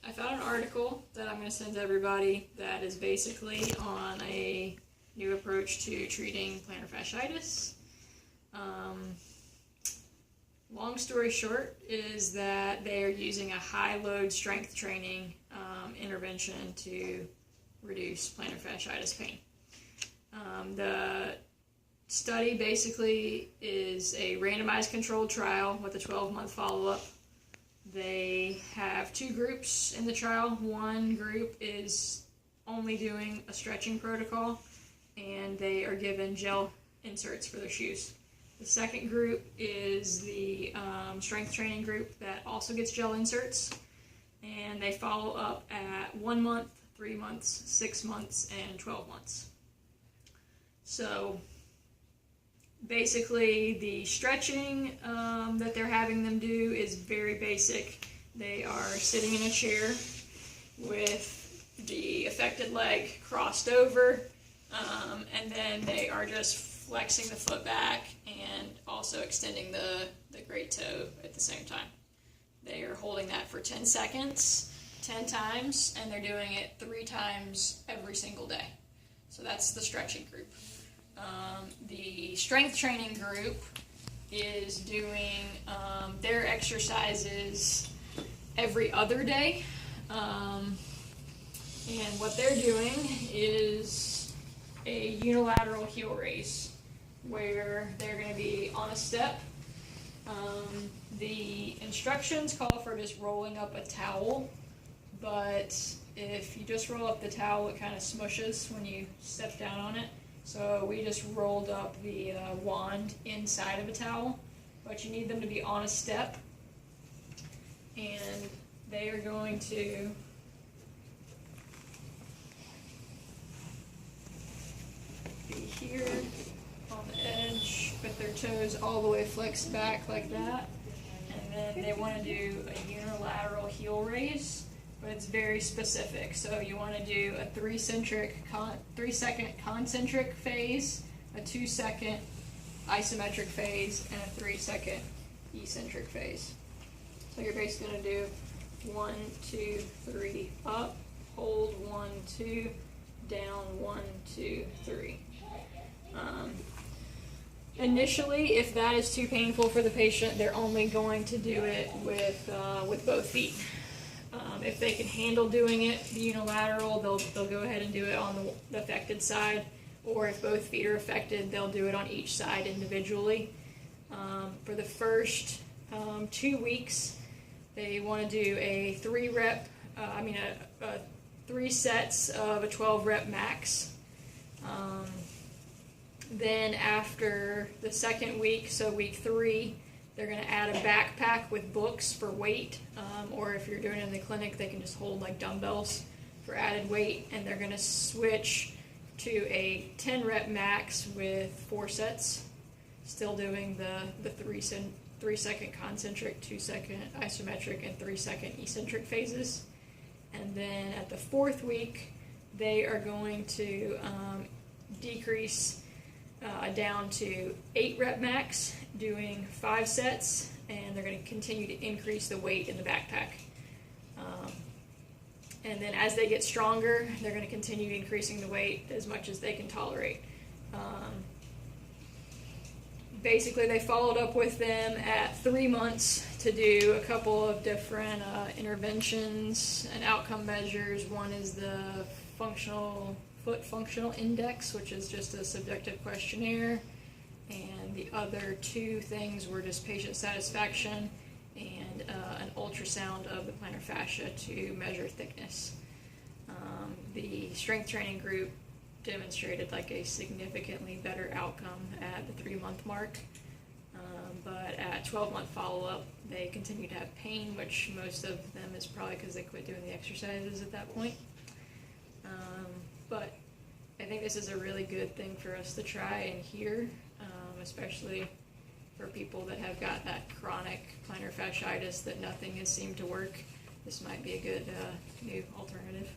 I found an article that I'm going to send to everybody that is basically on a new approach to treating plantar fasciitis. Long story short is that they are using a high-load strength training intervention to reduce plantar fasciitis pain. The study basically is a randomized controlled trial with a 12-month follow-up. They have two groups in the trial. One group is only doing a stretching protocol, and they are given gel inserts for their shoes. The second group is the strength training group that also gets gel inserts, and they follow up at 1 month, 3 months, 6 months, and 12 months. So basically the stretching that they're having them do is very basic. They are sitting in a chair with the affected leg crossed over, and then they are just flexing the foot back and also extending the great toe at the same time. They are holding that for 10 seconds, 10 times, and they're doing it 3 times every single day. So that's the stretching group. The strength training group is doing their exercises every other day. And what they're doing is a unilateral heel raise, where they're going to be on a step. The instructions call for just rolling up a towel, but if you just roll up the towel, it kind of smushes when you step down on it. So we just rolled up the wand inside of a towel, but you need them to be on a step, and they are going to be here on the edge with their toes all the way flexed back like that, and then they want to do a unilateral heel raise, but it's very specific. So you want to do a 3-second concentric phase, a 2-second isometric phase, and a 3-second eccentric phase. So you're basically going to do 1, 2, 3, up, hold 1, 2, down 1, 2, 3. Initially, if that is too painful for the patient, they're only going to do it with both feet. If they can handle doing it the unilateral, they'll go ahead and do it on the affected side, or if both feet are affected, they'll do it on each side individually. For the first 2 weeks, they want to do a 3 sets of a 12-rep max. Then after the second week, so week 3, they're going to add a backpack with books for weight, or if you're doing it in the clinic, they can just hold like dumbbells for added weight, and they're going to switch to a 10-rep max with 4 sets, still doing the 3-second concentric, 2-second isometric, and 3-second eccentric phases. And then at the 4th week, they are going to decrease down to 8-rep max, doing 5 sets, and they're going to continue to increase the weight in the backpack. And then as they get stronger, they're going to continue increasing the weight as much as they can tolerate. Basically, they followed up with them at 3 months to do a couple of different interventions and outcome measures. One is the foot functional index, which is just a subjective questionnaire, and the other 2 things were just patient satisfaction and an ultrasound of the plantar fascia to measure thickness. The strength training group demonstrated like a significantly better outcome at the 3-month mark, but at 12-month follow-up, they continue to have pain, which most of them is probably because they quit doing the exercises at that point. But I think this is a really good thing for us to try and hear, especially for people that have got that chronic plantar fasciitis that nothing has seemed to work. This might be a good new alternative.